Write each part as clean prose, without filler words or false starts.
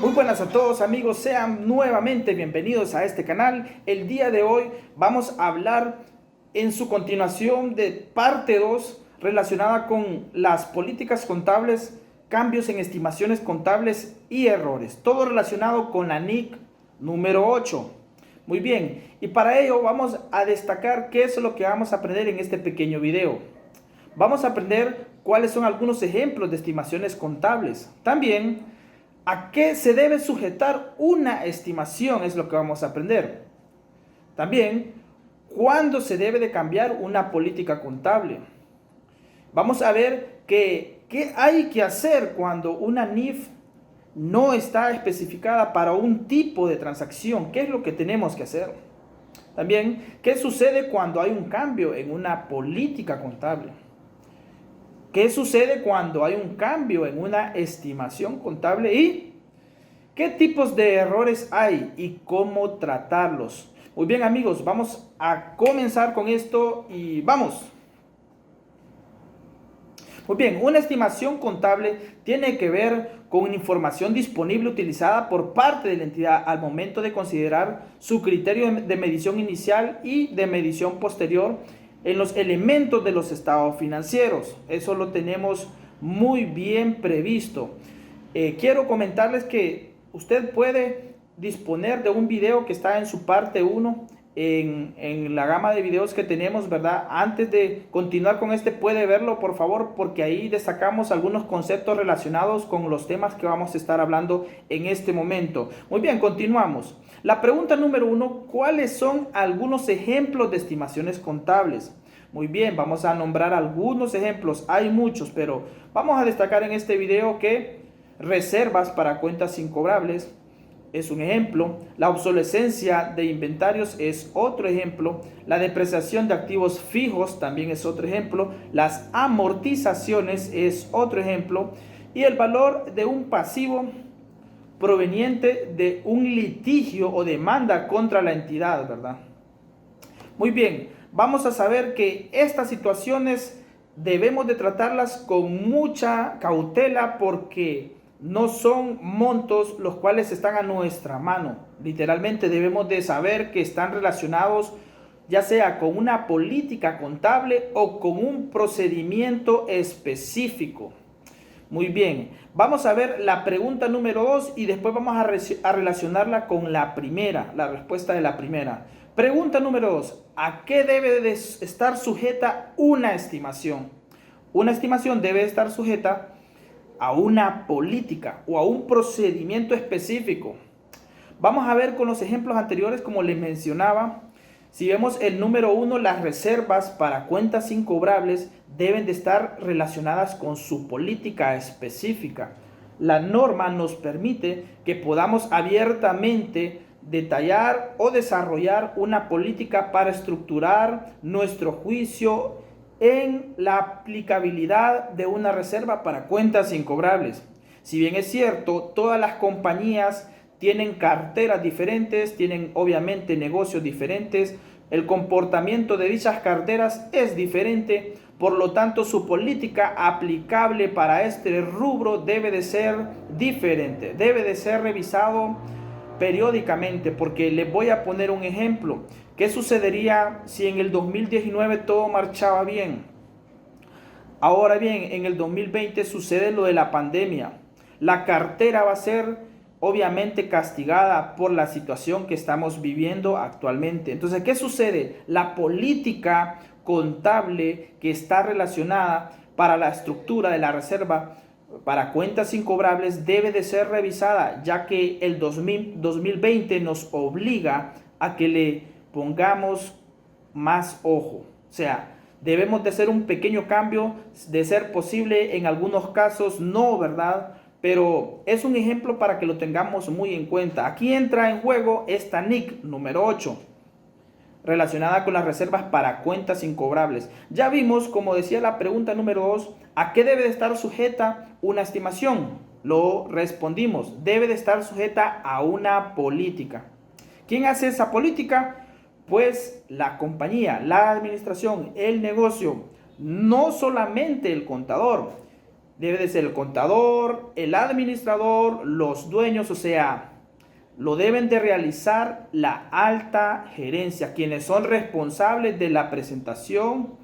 Muy buenas a todos amigos, sean nuevamente bienvenidos a este canal. El día de hoy vamos a hablar en su continuación de parte 2 relacionada con las políticas contables, cambios en estimaciones contables y errores. Todo relacionado con la NIC número 8. Muy bien, y para ello vamos a destacar qué es lo que vamos a aprender en este pequeño video. Vamos a aprender cuáles son algunos ejemplos de estimaciones contables. También, ¿a qué se debe sujetar una estimación? Es lo que vamos a aprender. También, ¿cuándo se debe de cambiar una política contable? Vamos a ver qué hay que hacer cuando una NIF no está especificada para un tipo de transacción. ¿Qué es lo que tenemos que hacer? También, ¿qué sucede cuando hay un cambio en una política contable? ¿Qué sucede cuando hay un cambio en una estimación contable? ¿Y qué tipos de errores hay y cómo tratarlos? Muy bien amigos, vamos a comenzar con esto y vamos. Muy bien, una estimación contable tiene que ver con información disponible utilizada por parte de la entidad al momento de considerar su criterio de medición inicial y de medición posterior en los elementos de los estados financieros. Eso lo tenemos muy bien previsto. Quiero comentarles que usted puede disponer de un video que está en su parte 1 en la gama de videos que tenemos, ¿verdad? Antes de continuar con este, puede verlo, por favor, porque ahí destacamos algunos conceptos relacionados con los temas que vamos a estar hablando en este momento. Muy bien, continuamos. La pregunta número 1, ¿cuáles son algunos ejemplos de estimaciones contables? Muy bien, vamos a nombrar algunos ejemplos, hay muchos, pero vamos a destacar en este video que reservas para cuentas incobrables es un ejemplo, la obsolescencia de inventarios es otro ejemplo, la depreciación de activos fijos también es otro ejemplo, las amortizaciones es otro ejemplo y el valor de un pasivo proveniente de un litigio o demanda contra la entidad, ¿verdad? Muy bien, vamos a saber que estas situaciones debemos de tratarlas con mucha cautela porque no son montos los cuales están a nuestra mano. Literalmente debemos de saber que están relacionados ya sea con una política contable o con un procedimiento específico. Muy bien, vamos a ver la pregunta número 2 y después vamos a relacionarla con la primera, la respuesta de la primera. Pregunta número 2, ¿a qué debe de estar sujeta una estimación? Una estimación debe estar sujeta a una política o a un procedimiento específico. Vamos a ver con los ejemplos anteriores, como les mencionaba. Si vemos el número 1, las reservas para cuentas incobrables deben de estar relacionadas con su política específica. La norma nos permite que podamos abiertamente detallar o desarrollar una política para estructurar nuestro juicio en la aplicabilidad de una reserva para cuentas incobrables. Si bien es cierto, todas las compañías tienen carteras diferentes, tienen obviamente negocios diferentes, el comportamiento de dichas carteras es diferente, por lo tanto su política aplicable para este rubro debe de ser diferente, debe de ser revisado periódicamente, porque les voy a poner un ejemplo. ¿Qué sucedería si en el 2019 todo marchaba bien? Ahora bien, en el 2020 sucede lo de la pandemia. La cartera va a ser obviamente castigada por la situación que estamos viviendo actualmente. Entonces, ¿qué sucede? La política contable que está relacionada para la estructura de la reserva para cuentas incobrables debe de ser revisada, ya que el 2020 nos obliga a que le pongamos más ojo. O sea, debemos de hacer un pequeño cambio, de ser posible en algunos casos no, ¿verdad? Pero es un ejemplo para que lo tengamos muy en cuenta. Aquí entra en juego esta NIC número 8, relacionada con las reservas para cuentas incobrables. Ya vimos, como decía la pregunta número 2, ¿a qué debe de estar sujeta una estimación? Lo respondimos, debe de estar sujeta a una política. ¿Quién hace esa política? Pues la compañía, la administración, el negocio, no solamente el contador. Debe de ser el contador, el administrador, los dueños, o sea, lo deben de realizar la alta gerencia, quienes son responsables de la presentación,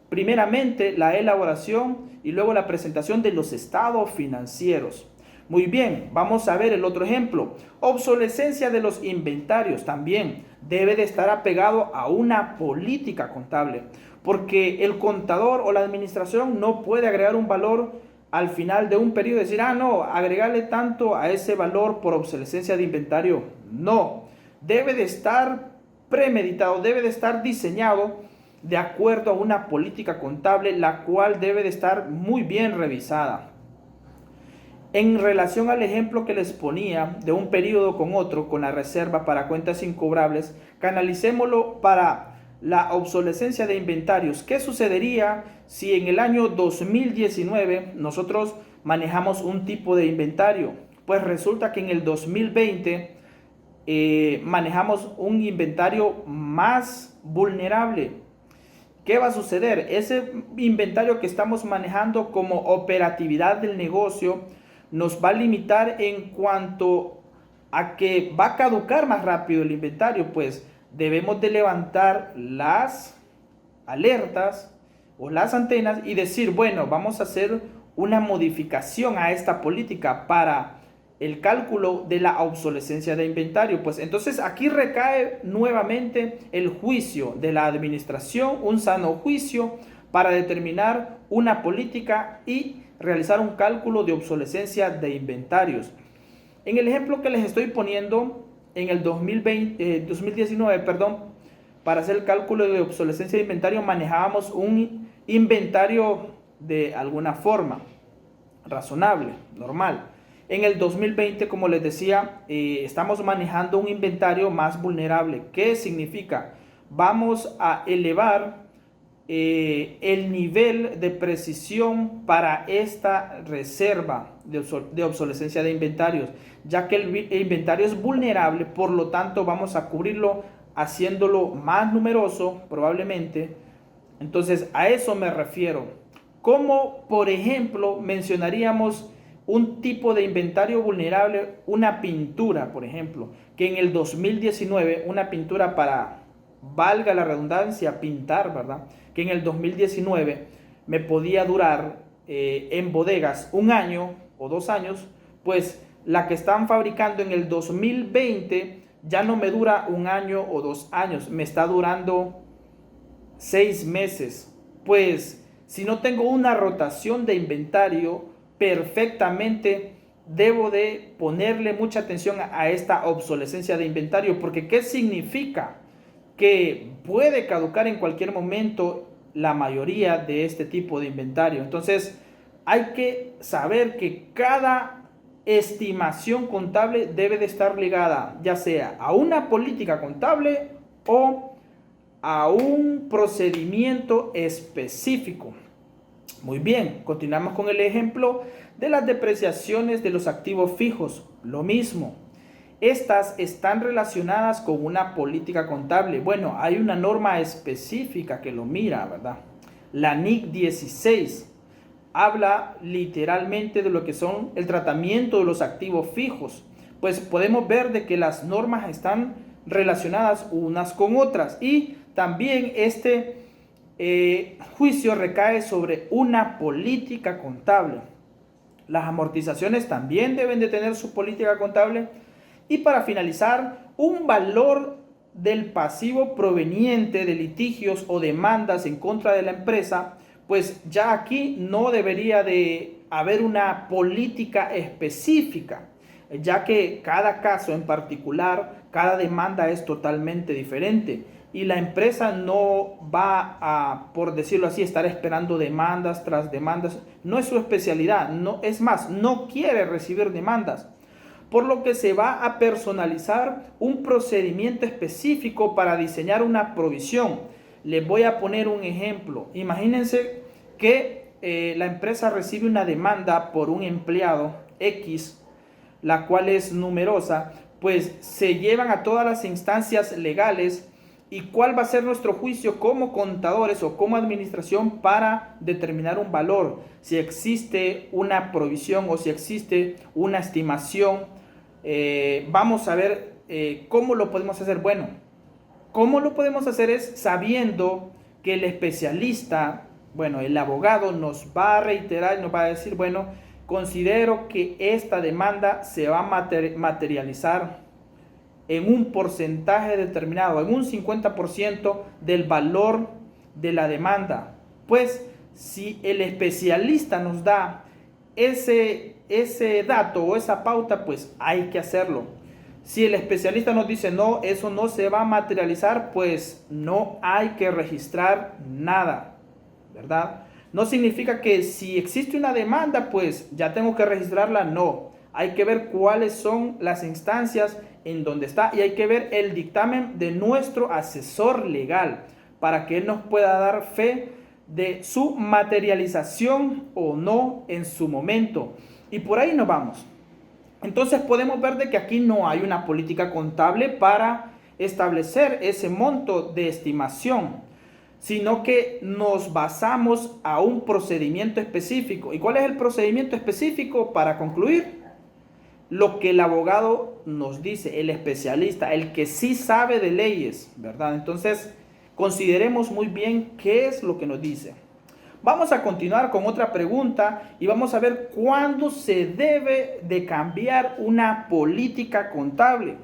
primeramente la elaboración y luego la presentación de los estados financieros. Muy bien, vamos a ver el otro ejemplo. Obsolescencia de los inventarios también debe de estar apegado a una política contable, porque el contador o la administración no puede agregar un valor al final de un periodo y decir, no, agregarle tanto a ese valor por obsolescencia de inventario. No, debe de estar premeditado, debe de estar diseñado de acuerdo a una política contable, la cual debe de estar muy bien revisada. En relación al ejemplo que les ponía de un periodo con otro, con la reserva para cuentas incobrables, canalicémoslo para la obsolescencia de inventarios. ¿Qué sucedería si en el año 2019 nosotros manejamos un tipo de inventario? Pues resulta que en el 2020 manejamos un inventario más vulnerable. ¿Qué va a suceder? Ese inventario que estamos manejando como operatividad del negocio nos va a limitar en cuanto a que va a caducar más rápido el inventario, pues debemos de levantar las alertas o las antenas y decir, bueno, vamos a hacer una modificación a esta política para el cálculo de la obsolescencia de inventario. Pues entonces aquí recae nuevamente el juicio de la administración, un sano juicio para determinar una política y realizar un cálculo de obsolescencia de inventarios. En el ejemplo que les estoy poniendo, en el 2019, para hacer el cálculo de obsolescencia de inventario manejábamos un inventario de alguna forma razonable, normal. En el 2020, como les decía, estamos manejando un inventario más vulnerable. ¿Qué significa? Vamos a elevar el nivel de precisión para esta reserva de obsolescencia de inventarios, ya que el inventario es vulnerable, por lo tanto vamos a cubrirlo haciéndolo más numeroso probablemente. Entonces a eso me refiero. Como por ejemplo mencionaríamos un tipo de inventario vulnerable, una pintura, por ejemplo, que en el 2019 una pintura para, valga la redundancia, pintar, ¿verdad? Que en el 2019 me podía durar en bodegas un año o 2 años, pues la que están fabricando en el 2020 ya no me dura un año o 2 años, me está durando 6 meses. Pues si no tengo una rotación de inventario perfectamente, debo de ponerle mucha atención a esta obsolescencia de inventario, porque ¿qué significa? Que puede caducar en cualquier momento la mayoría de este tipo de inventario. Entonces hay que saber que cada estimación contable debe de estar ligada ya sea a una política contable o a un procedimiento específico. Muy bien, continuamos con el ejemplo de las depreciaciones de los activos fijos. Lo mismo. Estas están relacionadas con una política contable. Bueno, hay una norma específica que lo mira, ¿verdad? La NIC 16 habla literalmente de lo que son el tratamiento de los activos fijos. Pues podemos ver de que las normas están relacionadas unas con otras y también este juicio recae sobre una política contable. Las amortizaciones también deben de tener su política contable. Y para finalizar, un valor del pasivo proveniente de litigios o demandas en contra de la empresa, pues ya aquí no debería de haber una política específica, ya que cada caso en particular, cada demanda es totalmente diferente. Y la empresa no va a, por decirlo así, estar esperando demandas tras demandas. No es su especialidad, no, es más, no quiere recibir demandas. Por lo que se va a personalizar un procedimiento específico para diseñar una provisión. Les voy a poner un ejemplo. Imagínense que la empresa recibe una demanda por un empleado X, la cual es numerosa, pues se llevan a todas las instancias legales ¿Y cuál va a ser nuestro juicio como contadores o como administración para determinar un valor? Si existe una provisión o si existe una estimación, vamos a ver cómo lo podemos hacer. Bueno, cómo lo podemos hacer es sabiendo que el especialista, bueno, el abogado nos va a reiterar y nos va a decir, bueno, considero que esta demanda se va a materializar en un porcentaje determinado, en un 50% del valor de la demanda. Pues si el especialista nos da ese dato o esa pauta, pues hay que hacerlo. Si el especialista nos dice no, eso no se va a materializar, pues no hay que registrar nada, ¿verdad? No significa que si existe una demanda, pues ya tengo que registrarla, no. Hay que ver cuáles son las instancias en donde está y hay que ver el dictamen de nuestro asesor legal para que él nos pueda dar fe de su materialización o no en su momento. Y por ahí nos vamos. Entonces podemos ver de que aquí no hay una política contable para establecer ese monto de estimación, sino que nos basamos a un procedimiento específico. ¿Y cuál es el procedimiento específico? Para concluir, lo que el abogado nos dice, el especialista, el que sí sabe de leyes, ¿verdad? Entonces, consideremos muy bien qué es lo que nos dice. Vamos a continuar con otra pregunta y vamos a ver cuándo se debe de cambiar una política contable.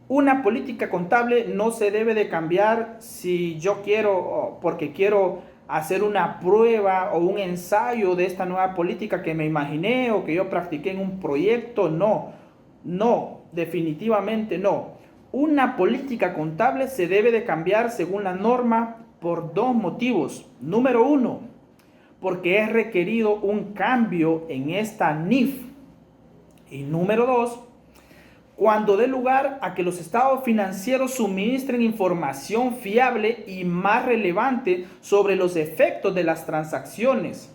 Una política contable no se debe de cambiar si yo quiero, porque quiero hacer una prueba o un ensayo de esta nueva política que me imaginé o que yo practiqué en un proyecto. No, definitivamente no. Una política contable se debe de cambiar según la norma por dos motivos. Número uno, porque es requerido un cambio en esta NIF. Y número dos, cuando dé lugar a que los estados financieros suministren información fiable y más relevante sobre los efectos de las transacciones,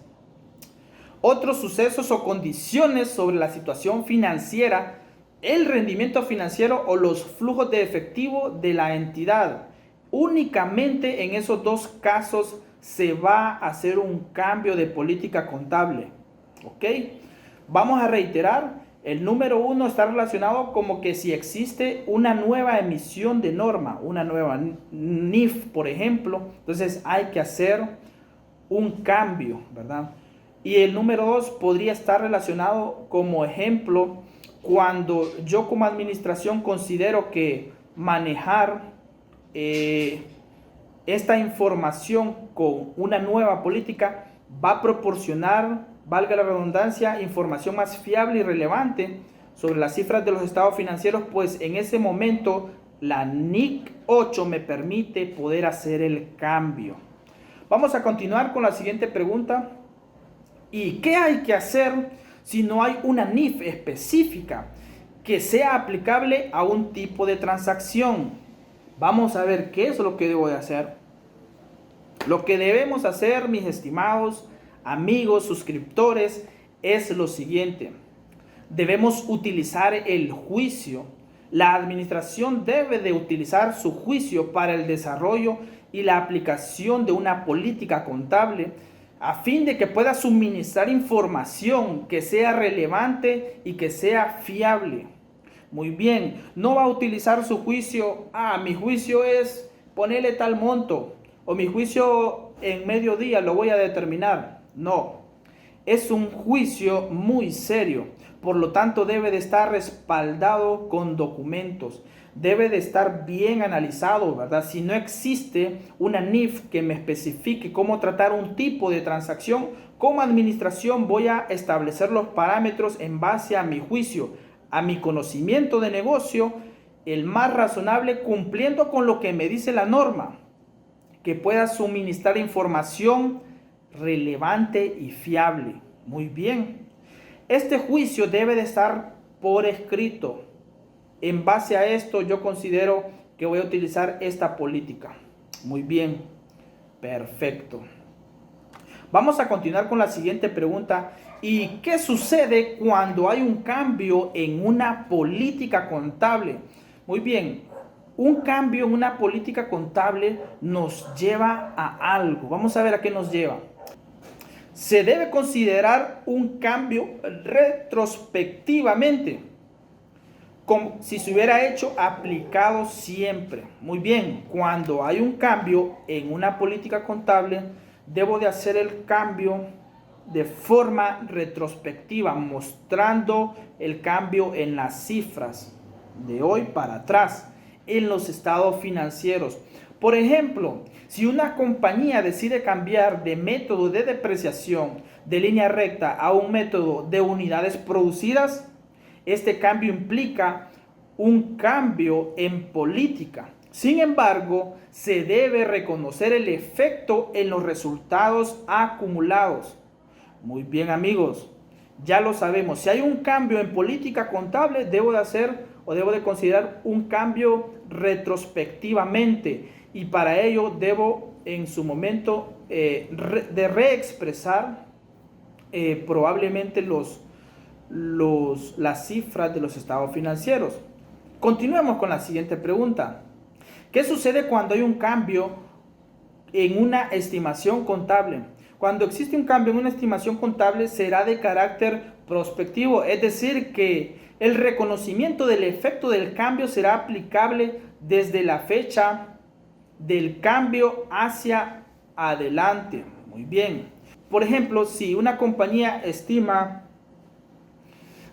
otros sucesos o condiciones sobre la situación financiera, el rendimiento financiero o los flujos de efectivo de la entidad. Únicamente en esos dos casos se va a hacer un cambio de política contable. ¿Ok? Vamos a reiterar. El número uno está relacionado como que si existe una nueva emisión de norma, una nueva NIF, por ejemplo, entonces hay que hacer un cambio, ¿verdad? Y el número dos podría estar relacionado como ejemplo cuando yo como administración considero que manejar esta información con una nueva política va a proporcionar, valga la redundancia, información más fiable y relevante sobre las cifras de los estados financieros, pues en ese momento la NIC 8 me permite poder hacer el cambio. Vamos a continuar con la siguiente pregunta. ¿Y qué hay que hacer si no hay una NIF específica que sea aplicable a un tipo de transacción? Vamos a ver qué es lo que debo de hacer. Lo que debemos hacer, mis estimados amigos, suscriptores, es lo siguiente. Debemos utilizar el juicio. La administración debe de utilizar su juicio para el desarrollo y la aplicación de una política contable a fin de que pueda suministrar información que sea relevante y que sea fiable. Muy bien, no va a utilizar su juicio, mi juicio es ponerle tal monto, o mi juicio en mediodía lo voy a determinar. No, es un juicio muy serio, por lo tanto debe de estar respaldado con documentos, debe de estar bien analizado, ¿verdad? Si no existe una NIF que me especifique cómo tratar un tipo de transacción, como administración voy a establecer los parámetros en base a mi juicio, a mi conocimiento de negocio, el más razonable, cumpliendo con lo que me dice la norma, que pueda suministrar información relevante y fiable. Muy bien. Este juicio debe de estar por escrito. En base a esto yo considero que voy a utilizar esta política. Muy bien. Perfecto. Vamos a continuar con la siguiente pregunta. ¿Y qué sucede cuando hay un cambio en una política contable? Muy bien. Un cambio en una política contable nos lleva a algo. Vamos a ver a qué nos lleva. Se debe considerar un cambio retrospectivamente, como si se hubiera hecho aplicado siempre. Muy bien, cuando hay un cambio en una política contable, debo de hacer el cambio de forma retrospectiva, mostrando el cambio en las cifras de hoy para atrás, en los estados financieros. Por ejemplo, si una compañía decide cambiar de método de depreciación de línea recta a un método de unidades producidas, este cambio implica un cambio en política. Sin embargo, se debe reconocer el efecto en los resultados acumulados. Muy bien, amigos, ya lo sabemos. Si hay un cambio en política contable, debo de hacer o debo de considerar un cambio retrospectivamente, y para ello debo en su momento de reexpresar probablemente las cifras de los estados financieros. Continuemos con la siguiente pregunta. ¿Qué sucede cuando hay un cambio en una estimación contable? Cuando existe un cambio en una estimación contable, será de carácter prospectivo, es decir, que el reconocimiento del efecto del cambio será aplicable desde la fecha del cambio hacia adelante. Muy bien. Por ejemplo, si una compañía estima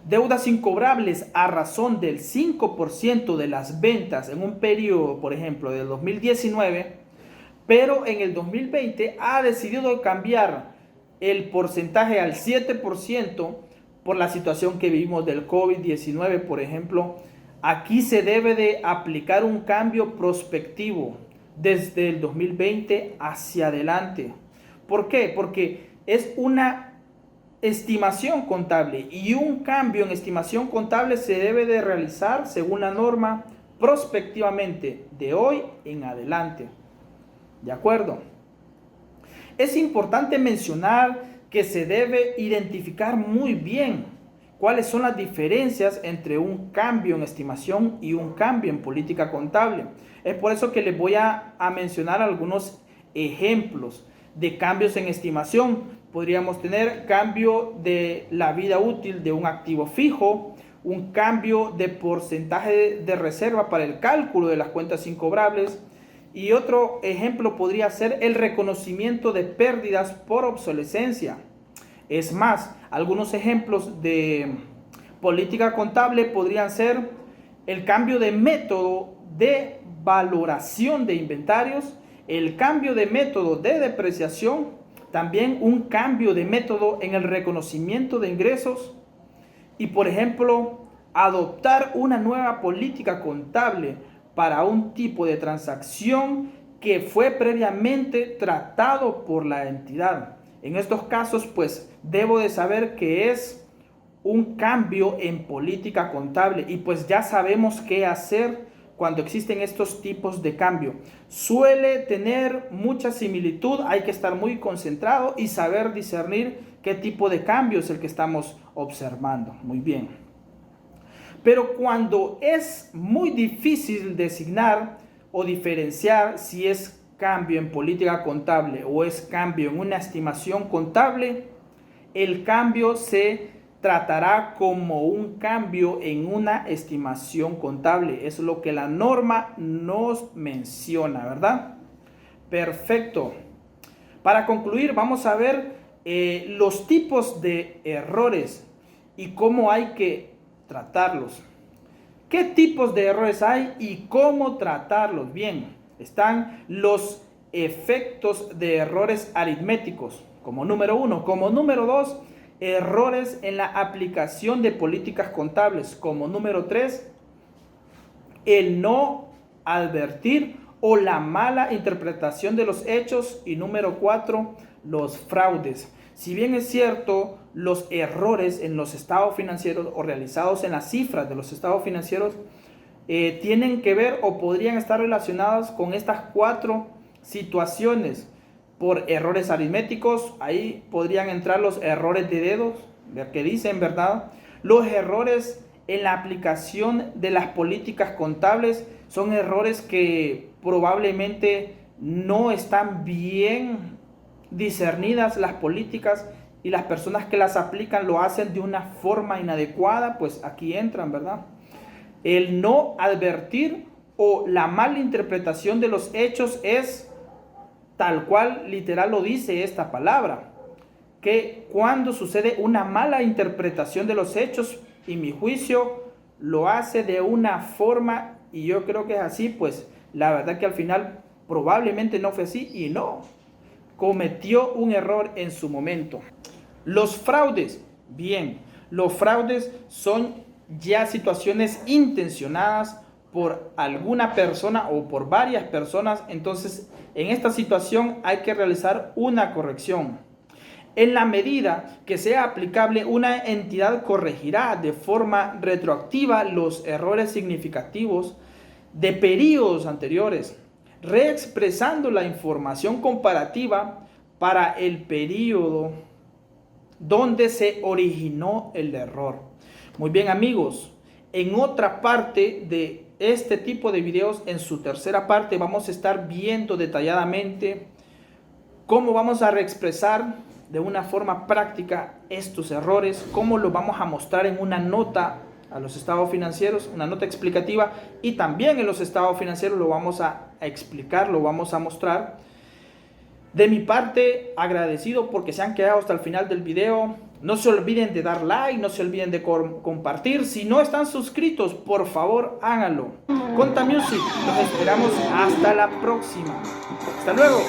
deudas incobrables a razón del 5% de las ventas en un periodo, por ejemplo, del 2019, pero en el 2020 ha decidido cambiar el porcentaje al 7% por la situación que vivimos del COVID-19, por ejemplo, aquí se debe de aplicar un cambio prospectivo desde el 2020 hacia adelante. ¿Por qué? Porque es una estimación contable, y un cambio en estimación contable se debe de realizar según la norma prospectivamente de hoy en adelante. ¿De acuerdo? Es importante mencionar que se debe identificar muy bien cuáles son las diferencias entre un cambio en estimación y un cambio en política contable. Es por eso que les voy a mencionar algunos ejemplos de cambios en estimación. Podríamos tener cambio de la vida útil de un activo fijo, un cambio de porcentaje de reserva para el cálculo de las cuentas incobrables, y otro ejemplo podría ser el reconocimiento de pérdidas por obsolescencia. Es más, algunos ejemplos de política contable podrían ser el cambio de método de valoración de inventarios, el cambio de método de depreciación, también un cambio de método en el reconocimiento de ingresos, y por ejemplo, adoptar una nueva política contable para un tipo de transacción que fue previamente tratado por la entidad. En estos casos, pues, debo de saber que es un cambio en política contable, y pues ya sabemos qué hacer cuando existen estos tipos de cambio. Suele tener mucha similitud, hay que estar muy concentrado y saber discernir qué tipo de cambio es el que estamos observando. Muy bien. Pero cuando es muy difícil designar o diferenciar si es cambio en política contable o es cambio en una estimación contable, el cambio se tratará como un cambio en una estimación contable. Eso es lo que la norma nos menciona, ¿verdad? Perfecto. Para concluir, vamos a ver los tipos de errores y cómo hay que tratarlos. ¿Qué tipos de errores hay y cómo tratarlos? Bien, están los efectos de errores aritméticos como número 1. Como número 2, errores en la aplicación de políticas contables. Como número 3, el no advertir o la mala interpretación de los hechos. Y número 4, los fraudes. Si bien es cierto, los errores en los estados financieros o realizados en las cifras de los estados financieros tienen que ver o podrían estar relacionados con estas 4 situaciones. Por errores aritméticos, ahí podrían entrar los errores de dedos, que dicen, ¿verdad? Los errores en la aplicación de las políticas contables Son errores que probablemente no están bien discernidas las políticas y las personas que las aplican lo hacen de una forma inadecuada, pues aquí entran, ¿verdad? El no advertir o la mala interpretación de los hechos es tal cual literal lo dice esta palabra, que cuando sucede una mala interpretación de los hechos, y mi juicio lo hace de una forma, y yo creo que es así, pues la verdad que al final probablemente no fue así y no, cometió un error en su momento. Los fraudes, bien, los fraudes son ya situaciones intencionadas por alguna persona o por varias personas. Entonces, en esta situación hay que realizar una corrección. En la medida que sea aplicable, una entidad corregirá de forma retroactiva los errores significativos de periodos anteriores, reexpresando la información comparativa para el periodo donde se originó el error. Muy bien, amigos, en otra parte de este tipo de videos, en su tercera parte, vamos a estar viendo detalladamente cómo vamos a reexpresar de una forma práctica estos errores, cómo lo vamos a mostrar en una nota a los estados financieros, una nota explicativa, y también en los estados financieros lo vamos a explicar, lo vamos a mostrar. De mi parte, agradecido porque se han quedado hasta el final del video. No se olviden de dar like, no se olviden de compartir. Si no están suscritos, por favor, háganlo. Conta Music, los esperamos hasta la próxima. Hasta luego.